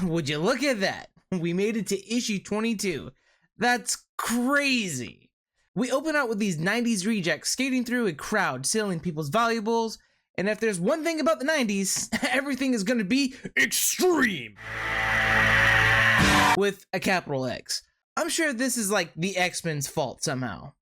would you look at that? We made it to issue 22. That's crazy. We open out with these 90s rejects skating through a crowd, stealing people's valuables. And if there's one thing about the 90s, everything is going to be extreme. With a capital X. I'm sure this is like the X-Men's fault somehow.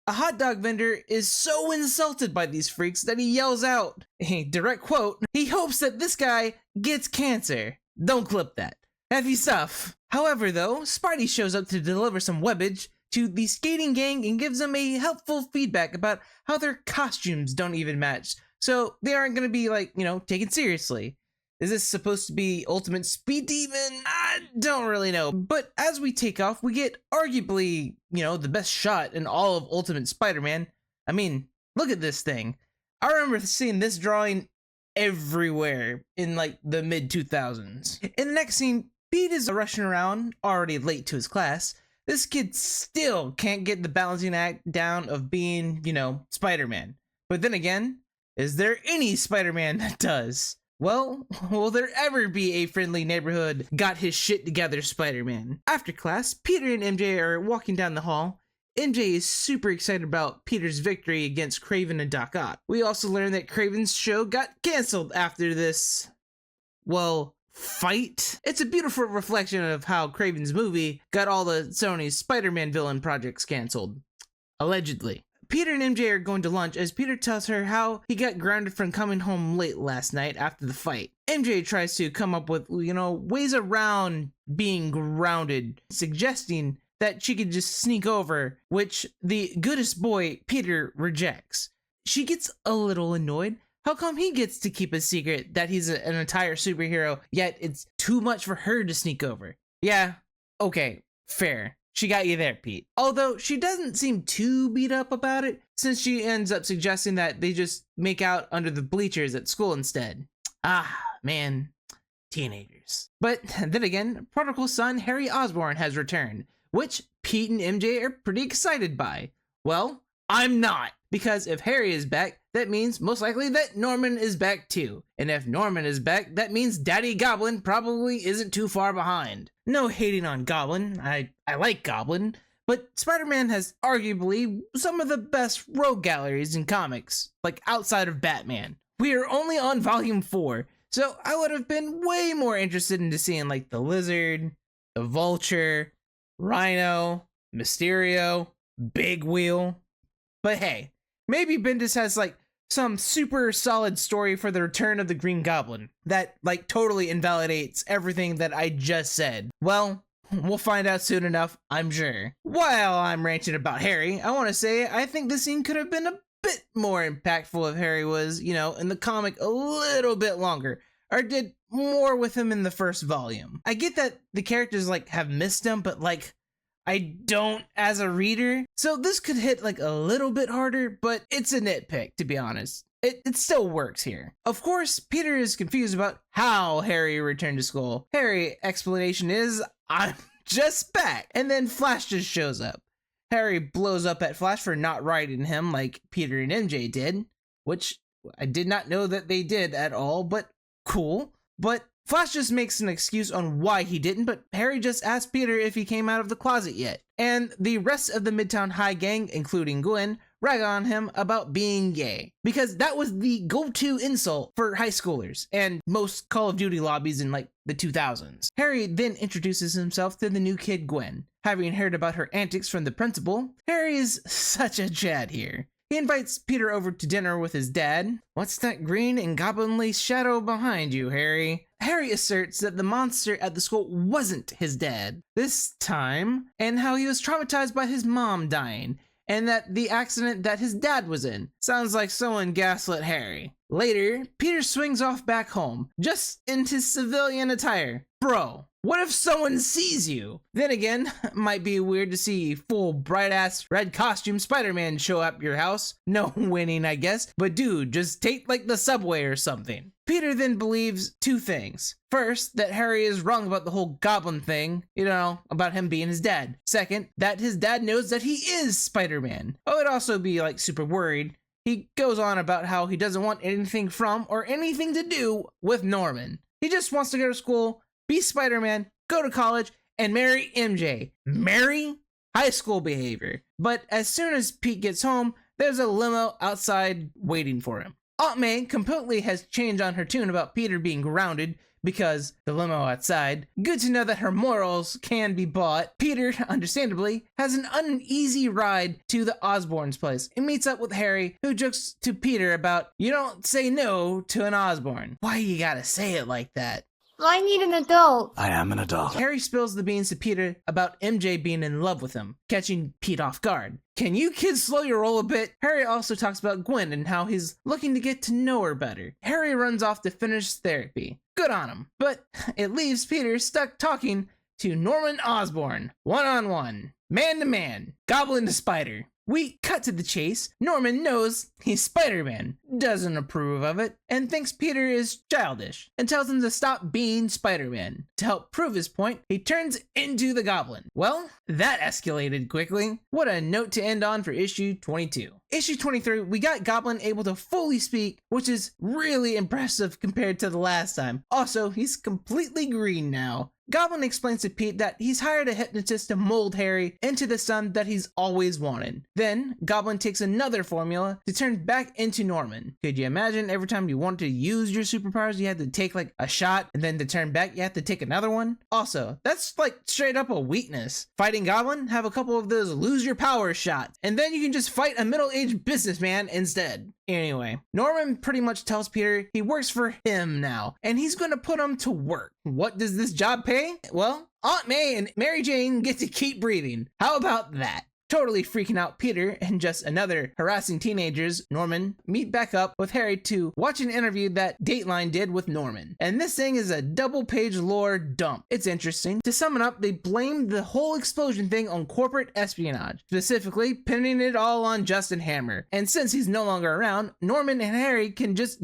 A hot dog vendor is so insulted by these freaks that he yells out, a direct quote, he hopes that this guy gets cancer. Don't clip that. Heavy stuff. However though, Spidey shows up to deliver some webbage to the skating gang and gives them a helpful feedback about how their costumes don't even match. So they aren't going to be like, taken seriously. Is this supposed to be Ultimate Speed Demon? I don't really know. But as we take off, we get arguably, the best shot in all of Ultimate Spider-Man. I mean, look at this thing. I remember seeing this drawing everywhere in like the mid-2000s. In the next scene, Pete is rushing around, already late to his class. This kid still can't get the balancing act down of being, Spider-Man. But then again, is there any Spider-Man that does? Well, will there ever be a friendly neighborhood, got his shit together Spider-Man? After class, Peter and MJ are walking down the hall. MJ is super excited about Peter's victory against Kraven and Doc Ock. We also learn that Kraven's show got canceled after this, fight. It's a beautiful reflection of how Kraven's movie got all the Sony's Spider-Man villain projects canceled. Allegedly. Peter and MJ are going to lunch as Peter tells her how he got grounded from coming home late last night after the fight. MJ tries to come up with, ways around being grounded, suggesting that she could just sneak over, which the goodest boy, Peter, rejects. She gets a little annoyed. How come he gets to keep a secret that he's an entire superhero, yet it's too much for her to sneak over? Yeah, okay, fair. She got you there, Pete. Although she doesn't seem too beat up about it, since she ends up suggesting that they just make out under the bleachers at school instead. Ah, man, teenagers. But then again, prodigal son Harry Osborn has returned, which Pete and MJ are pretty excited by. Well, I'm not, because if Harry is back, that means most likely that Norman is back too. And if Norman is back, that means Daddy Goblin probably isn't too far behind. No hating on Goblin, I like Goblin, but Spider-Man has arguably some of the best rogue galleries in comics, like outside of Batman. We are only on volume 4, so I would have been way more interested into seeing like the Lizard, the Vulture, Rhino, Mysterio, Big Wheel. But hey, maybe Bendis has like some super solid story for the return of the Green Goblin that like totally invalidates everything that I just said. Well, we'll find out soon enough, I'm sure. While I'm ranting about Harry, I want to say I think this scene could have been a bit more impactful if Harry was, in the comic a little bit longer, or did more with him in the first volume. I get that the characters like have missed him, but like I don't as a reader. So this could hit like a little bit harder, but it's a nitpick, to be honest. It still works here. Of course, Peter is confused about how Harry returned to school. Harry's explanation is, I'm just back. And then Flash just shows up. Harry blows up at Flash for not writing him like Peter and MJ did, which I did not know that they did at all, but cool. But Flash just makes an excuse on why he didn't, but Harry just asked Peter if he came out of the closet yet. And the rest of the Midtown High gang, including Gwen, rag on him about being gay. Because that was the go-to insult for high schoolers and most Call of Duty lobbies in like the 2000s. Harry then introduces himself to the new kid Gwen. Having heard about her antics from the principal, Harry is such a Chad here. He invites Peter over to dinner with his dad. What's that green and goblinly shadow behind you, Harry? Harry asserts that the monster at the school wasn't his dad this time, and how he was traumatized by his mom dying, and that the accident that his dad was in. Sounds like someone gaslit Harry. Later, Peter swings off back home, just in his civilian attire. Bro, what if someone sees you? Then again, might be weird to see full bright-ass red costume Spider-Man show up your house. No winning, I guess, but dude, just take like the subway or something. Peter then believes two things. First, that Harry is wrong about the whole goblin thing, about him being his dad. Second, that his dad knows that he is Spider-Man. I would also be like super worried. He goes on about how he doesn't want anything from or anything to do with Norman. He just wants to go to school, be Spider-Man, go to college, and marry MJ. Marry? High school behavior. But as soon as Pete gets home, there's a limo outside waiting for him. Aunt May completely has changed on her tune about Peter being grounded because the limo outside. Good to know that her morals can be bought. Peter, understandably, has an uneasy ride to the Osborn's place and meets up with Harry, who jokes to Peter about, you don't say no to an Osborn. Why you gotta say it like that? I need an adult. I am an adult. Harry spills the beans to Peter about MJ being in love with him, catching Pete off guard. Can you kids slow your roll a bit? Harry also talks about Gwen and how he's looking to get to know her better. Harry runs off to finish therapy. Good on him. But it leaves Peter stuck talking to Norman Osborn, one-on-one, man-to-man, goblin to spider. We cut to the chase. Norman knows he's Spider-Man, doesn't approve of it, and thinks Peter is childish, and tells him to stop being Spider-Man. To help prove his point, he turns into the Goblin. Well, that escalated quickly. What a note to end on for issue 22. Issue 23, we got Goblin able to fully speak, which is really impressive compared to the last time. Also, he's completely green now. Goblin explains to Pete that he's hired a hypnotist to mold Harry into the son that he's always wanted. Then, Goblin takes another formula to turn back into Norman. Could you imagine every time you wanted to use your superpowers, you had to take like a shot, and then to turn back, you have to take another one? Also, that's like straight up a weakness. Fighting Goblin, have a couple of those lose your powers shots, and then you can just fight a middle-aged businessman instead. Anyway, Norman pretty much tells Peter he works for him now, and he's gonna put him to work. What does this job pay? Well, Aunt May and Mary Jane get to keep breathing. How about that? Totally freaking out Peter and just another harassing teenagers, Norman, meet back up with Harry to watch an interview that Dateline did with Norman. And this thing is a double-page lore dump. It's interesting. To sum it up, they blamed the whole explosion thing on corporate espionage, specifically pinning it all on Justin Hammer. And since he's no longer around, Norman and Harry can just,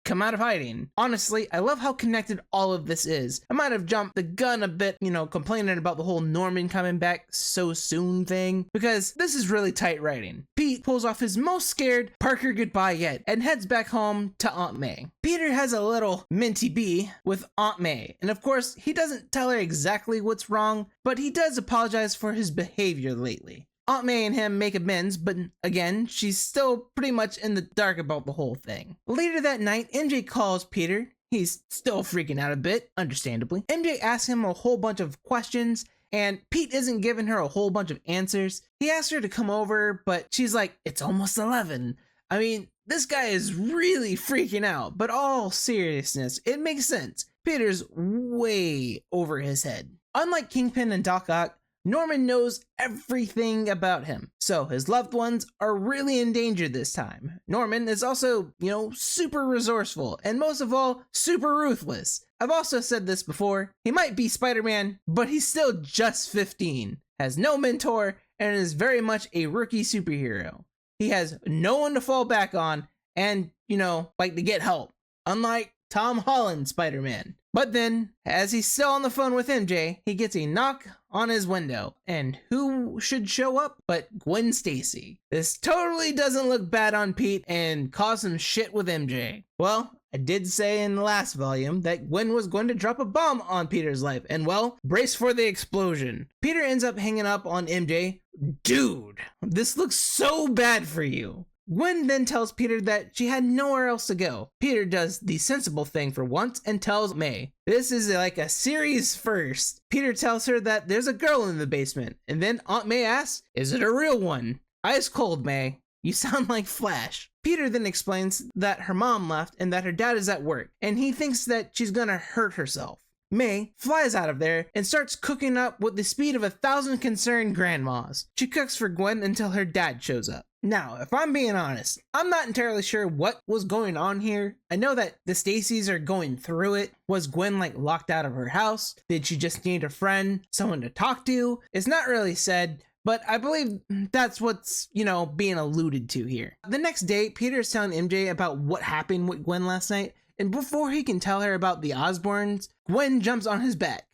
come out of hiding. Honestly, I love how connected all of this is. I might have jumped the gun a bit, complaining about the whole Norman coming back so soon thing, because this is really tight writing. Pete pulls off his most scared Parker goodbye yet and heads back home to Aunt May. Peter has a little minty bee with Aunt May, and of course he doesn't tell her exactly what's wrong, but he does apologize for his behavior lately. Aunt May and him make amends, but again, she's still pretty much in the dark about the whole thing. Later that night, MJ calls Peter. He's still freaking out a bit, understandably. MJ asks him a whole bunch of questions, and Pete isn't giving her a whole bunch of answers. He asks her to come over, but she's like, it's almost 11. I mean, this guy is really freaking out, but all seriousness, it makes sense. Peter's way over his head. Unlike Kingpin and Doc Ock, Norman knows everything about him, so his loved ones are really in danger this time. Norman is also, super resourceful, and most of all, super ruthless. I've also said this before, he might be Spider-Man, but he's still just 15, has no mentor, and is very much a rookie superhero. He has no one to fall back on, and, to get help, unlike Tom Holland Spider-Man. But then, as he's still on the phone with MJ, he gets a knock on his window. And who should show up but Gwen Stacy? This totally doesn't look bad on Pete and cause some shit with MJ. Well, I did say in the last volume that Gwen was going to drop a bomb on Peter's life, and well, brace for the explosion. Peter ends up hanging up on MJ. Dude, this looks so bad for you. Gwen then tells Peter that she had nowhere else to go. Peter does the sensible thing for once and tells May. This is like a series first. Peter tells her that there's a girl in the basement, and then Aunt May asks, is it a real one? Ice cold, May. You sound like Flash. Peter then explains that her mom left and that her dad is at work, and he thinks that she's gonna hurt herself. May flies out of there and starts cooking up with the speed of 1,000 concerned grandmas. She cooks for Gwen until her dad shows up. Now, if I'm being honest, I'm not entirely sure what was going on here. I know that the Stacys are going through it. Was Gwen locked out of her house? Did she just need a friend, someone to talk to? It's not really said, but I believe that's what's, being alluded to here. The next day, Peter is telling MJ about what happened with Gwen last night, and before he can tell her about the Osborns, Gwen jumps on his back.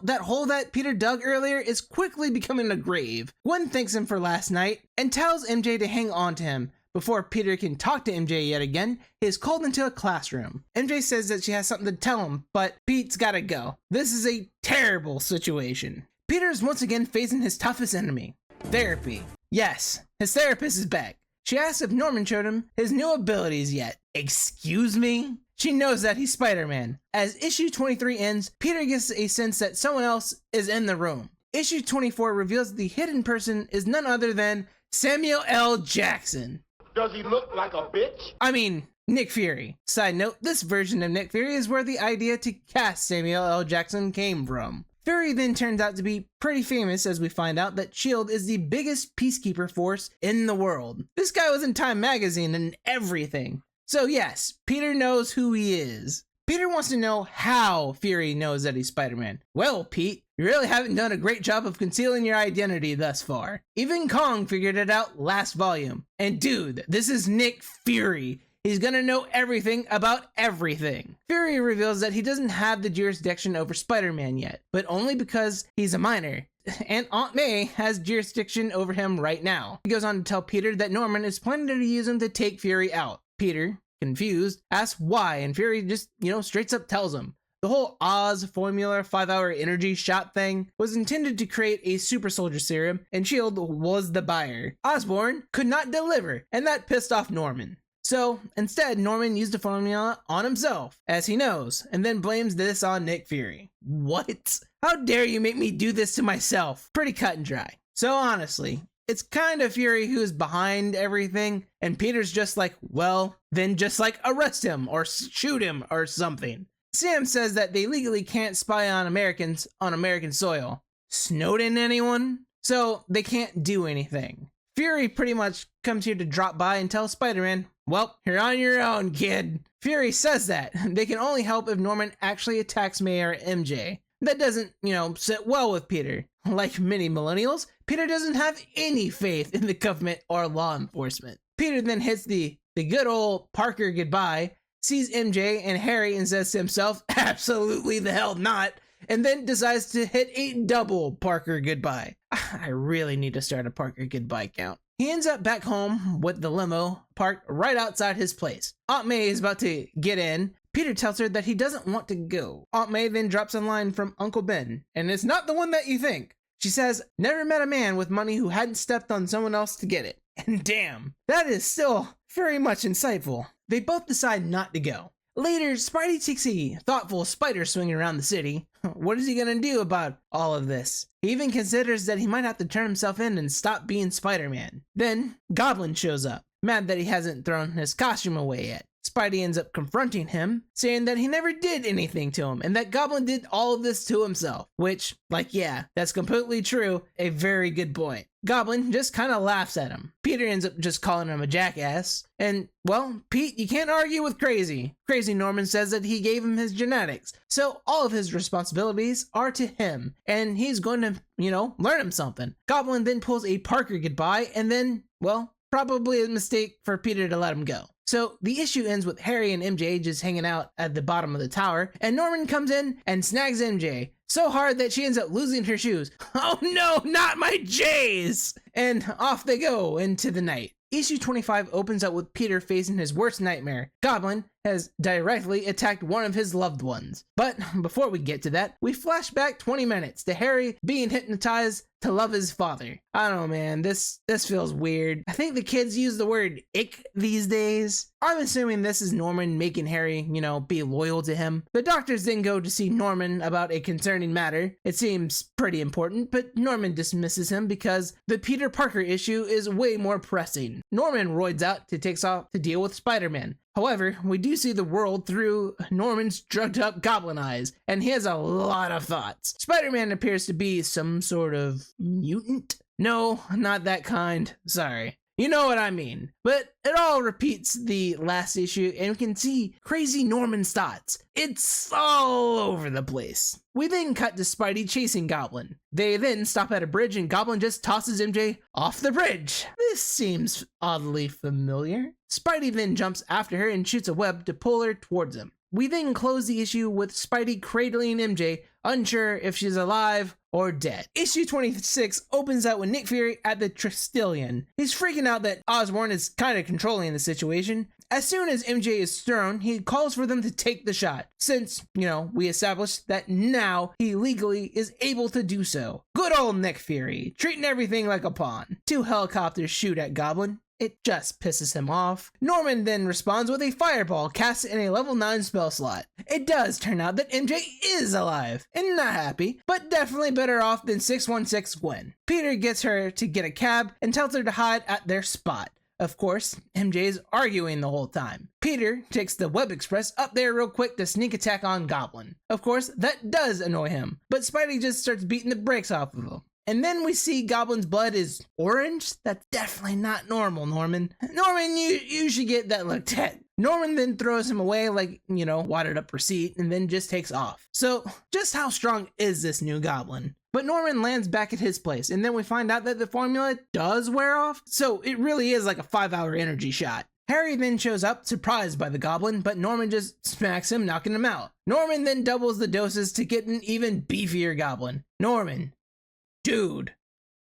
That hole that Peter dug earlier is quickly becoming a grave. Gwen thanks him for last night and tells MJ to hang on to him, Before Peter can talk to MJ yet again, he is called into a classroom. MJ says that she has something to tell him, but Pete's gotta go. This is a terrible situation. Peter is once again facing his toughest enemy, therapy. Yes, his therapist is back. She asks if Norman showed him his new abilities yet. Excuse me? She knows that he's Spider-Man. As issue 23 ends, Peter gets a sense that someone else is in the room. Issue 24 reveals the hidden person is none other than Samuel L. Jackson. Does he look like a bitch? I mean, Nick Fury. Side note, this version of Nick Fury is where the idea to cast Samuel L. Jackson came from. Fury then turns out to be pretty famous as we find out that S.H.I.E.L.D. is the biggest peacekeeper force in the world. This guy was in Time magazine and everything. So yes, Peter knows who he is. Peter wants to know how Fury knows that he's Spider-Man. Well, Pete, you really haven't done a great job of concealing your identity thus far. Even Kong figured it out last volume. And dude, this is Nick Fury. He's gonna know everything about everything. Fury reveals that he doesn't have the jurisdiction over Spider-Man yet, but only because he's a minor. And Aunt May has jurisdiction over him right now. He goes on to tell Peter that Norman is planning to use him to take Fury out. Peter, confused, asks why, and Fury just, straight up tells him. The whole Oz formula 5-hour energy shot thing was intended to create a super soldier serum, and S.H.I.E.L.D. was the buyer. Osborn could not deliver, and that pissed off Norman. So instead, Norman used the formula on himself, as he knows, and then blames this on Nick Fury. What? How dare you make me do this to myself? Pretty cut and dry. So honestly, it's kind of Fury who is behind everything, and Peter's just like, well, then just arrest him or shoot him or something. Sam says that they legally can't spy on Americans on American soil. Snowden anyone? So they can't do anything. Fury pretty much comes here to drop by and tell Spider-Man, well, you're on your own, kid. Fury says that they can only help if Norman actually attacks May or MJ. That doesn't, sit well with Peter. Like many millennials, Peter doesn't have any faith in the government or law enforcement. Peter then hits the good old Parker goodbye, sees MJ and Harry and says to himself, absolutely the hell not, and then decides to hit a double Parker goodbye. I really need to start a Parker goodbye count. He ends up back home with the limo parked right outside his place. Aunt May is about to get in. Peter tells her that he doesn't want to go. Aunt May then drops a line from Uncle Ben, and it's not the one that you think. She says, never met a man with money who hadn't stepped on someone else to get it. And damn, that is still very much insightful. They both decide not to go. Later, Spidey takes a thoughtful spider swing around the city. What is he gonna do about all of this? He even considers that he might have to turn himself in and stop being Spider-Man. Then, Goblin shows up, mad that he hasn't thrown his costume away yet. Spidey ends up confronting him, saying that he never did anything to him and that Goblin did all of this to himself. Which, yeah, that's completely true. A very good point. Goblin just kind of laughs at him. Peter ends up just calling him a jackass. And, well, Pete, you can't argue with Crazy. Crazy Norman says that he gave him his genetics, so all of his responsibilities are to him, and he's going to, learn him something. Goblin then pulls a Parker goodbye, and then, well, probably a mistake for Peter to let him go. So the issue ends with Harry and MJ just hanging out at the bottom of the tower, and Norman comes in and snags MJ so hard that she ends up losing her shoes. Oh no, not my J's! And off they go into the night. Issue 25 opens up with Peter facing his worst nightmare. Goblin has directly attacked one of his loved ones. But before we get to that, we flash back 20 minutes to Harry being hypnotized to love his father. I don't know, man, this feels weird. I think the kids use the word ick these days. I'm assuming this is Norman making Harry, be loyal to him. The doctors then go to see Norman about a concerning matter. It seems pretty important, but Norman dismisses him because the Peter Parker issue is way more pressing. Norman roids out to takes off to deal with Spider-Man. However, we do see the world through Norman's drugged up goblin eyes, and he has a lot of thoughts. Spider-Man appears to be some sort of mutant? No, not that kind. Sorry. You know what I mean. But it all repeats the last issue, and we can see crazy Norman's thoughts. It's all over the place. We then cut to Spidey chasing Goblin. They then stop at a bridge, and Goblin just tosses MJ off the bridge. This seems oddly familiar. Spidey then jumps after her and shoots a web to pull her towards him. We then close the issue with Spidey cradling MJ, unsure if she's alive or dead. Issue 26 opens out with Nick Fury at the Tristillion. He's freaking out that Osborn is kind of controlling the situation. As soon as MJ is thrown, he calls for them to take the shot, since, we established that now he legally is able to do so. Good old Nick Fury, treating everything like a pawn. 2 helicopters shoot at Goblin. It just pisses him off. Norman then responds with a fireball cast in a level 9 spell slot. It does turn out that MJ is alive, and not happy, but definitely better off than 616 Gwen. Peter gets her to get a cab and tells her to hide at their spot. Of course, MJ is arguing the whole time. Peter takes the Web Express up there real quick to sneak attack on Goblin. Of course, that does annoy him, but Spidey just starts beating the brakes off of him. And then we see Goblin's blood is orange? That's definitely not normal, Norman. Norman, you should get that looked at. Norman then throws him away like, wadded up receipt, and then just takes off. So, just how strong is this new Goblin? But Norman lands back at his place, and then we find out that the formula does wear off, so it really is like a 5-hour energy shot. Harry then shows up, surprised by the Goblin, but Norman just smacks him, knocking him out. Norman then doubles the doses to get an even beefier Goblin. Norman. Dude,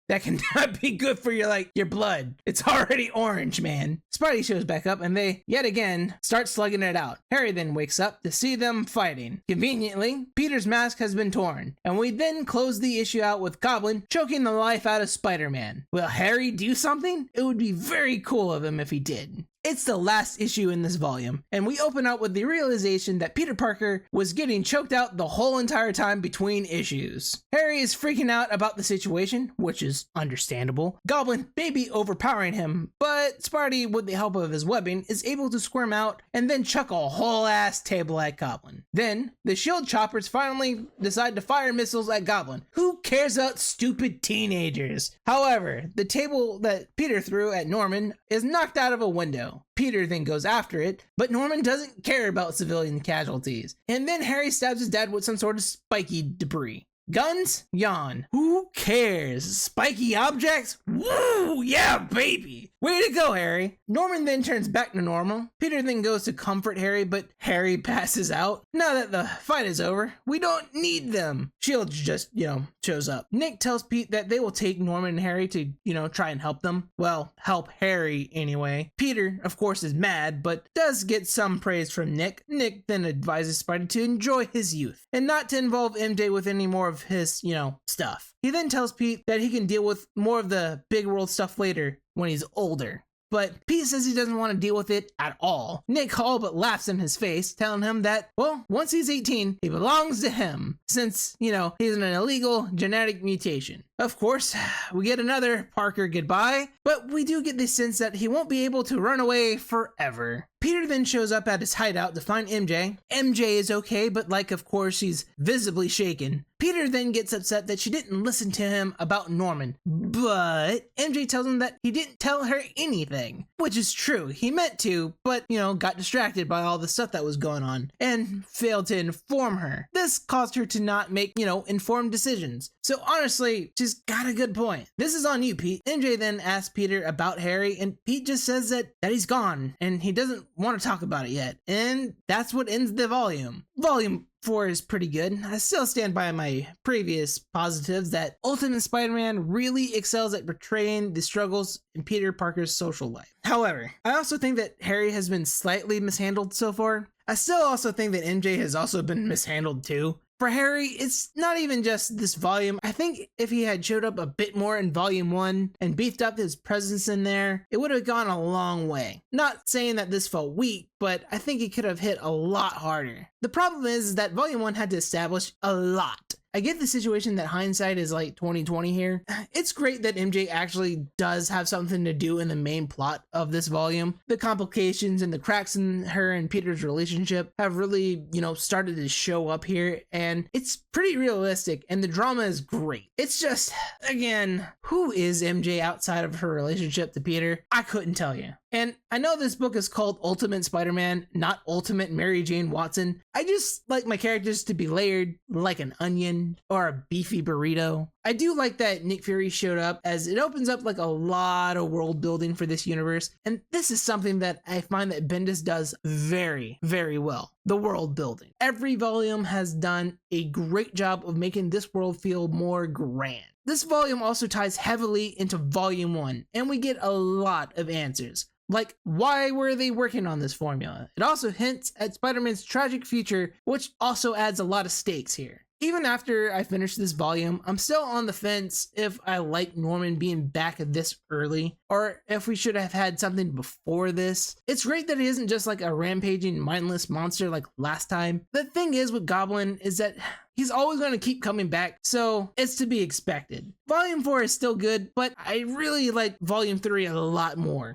that cannot be good for your blood. It's already orange, man. Spidey shows back up and they, yet again, start slugging it out. Harry then wakes up to see them fighting. Conveniently, Peter's mask has been torn, and we then close the issue out with Goblin choking the life out of Spider-Man. Will Harry do something? It would be very cool of him if he did. It's the last issue in this volume, and we open up with the realization that Peter Parker was getting choked out the whole entire time between issues. Harry is freaking out about the situation, which is understandable. Goblin may be overpowering him, but Spidey, with the help of his webbing, is able to squirm out and then chuck a whole ass table at Goblin. Then, the shield choppers finally decide to fire missiles at Goblin. Who cares about stupid teenagers? However, the table that Peter threw at Norman is knocked out of a window. Peter then goes after it, but Norman doesn't care about civilian casualties. And then Harry stabs his dad with some sort of spiky debris. Guns? Yawn. Who cares? Spiky objects? Woo! Yeah, baby! Way to go, Harry! Norman then turns back to normal. Peter then goes to comfort Harry, but Harry passes out. Now that the fight is over, we don't need them. Shield just, shows up. Nick tells Pete that they will take Norman and Harry to, try and help them. Well, help Harry anyway. Peter, of course, is mad, but does get some praise from Nick. Nick then advises Spidey to enjoy his youth and not to involve MJ with any more of his, stuff. He then tells Pete that he can deal with more of the big world stuff later when he's older. But Pete says he doesn't want to deal with it at all. Nick all but laughs in his face, telling him that, well, once he's 18, he belongs to him, since, he's an illegal genetic mutation. Of course, we get another Parker goodbye, but we do get the sense that he won't be able to run away forever. Peter then shows up at his hideout to find MJ. MJ is okay, but of course, she's visibly shaken. Peter then gets upset that she didn't listen to him about Norman, but MJ tells him that he didn't tell her anything, which is true. He meant to, but, got distracted by all the stuff that was going on and failed to inform her. This caused her to not make, informed decisions. So honestly, she's got a good point. This is on you, Pete. MJ then asks Peter about Harry, and Pete just says that he's gone, and he doesn't want to talk about it yet. And that's what ends the volume. Volume 4 is pretty good. I still stand by my previous positives that Ultimate Spider-Man really excels at portraying the struggles in Peter Parker's social life. However, I also think that Harry has been slightly mishandled so far. I still also think that MJ has also been mishandled too. For Harry, it's not even just this volume. I think if he had showed up a bit more in volume 1 and beefed up his presence in there, it would have gone a long way. Not saying that this felt weak, but I think he could have hit a lot harder. The problem is that volume 1 had to establish a lot. I get the situation that hindsight is 20/20 here. It's great that MJ actually does have something to do in the main plot of this volume. The complications and the cracks in her and Peter's relationship have really, started to show up here, and it's pretty realistic, and the drama is great. It's just, again, who is MJ outside of her relationship to Peter? I couldn't tell you. And I know this book is called Ultimate Spider-Man, not Ultimate Mary Jane Watson. I just like my characters to be layered like an onion. chicken or a beefy burrito. I do like that Nick Fury showed up, as it opens up like a lot of world building for this universe, and this is something that I find that Bendis does very, very well. The world building. Every volume has done a great job of making this world feel more grand. This volume also ties heavily into volume 1, and we get a lot of answers. Like, why were they working on this formula? It also hints at Spider-Man's tragic future, which also adds a lot of stakes here. Even after I finish this volume, I'm still on the fence if I like Norman being back this early, or if we should have had something before this. It's great that he isn't just like a rampaging, mindless monster like last time. The thing is with Goblin is that he's always going to keep coming back, so it's to be expected. Volume 4 is still good, but I really like Volume 3 a lot more.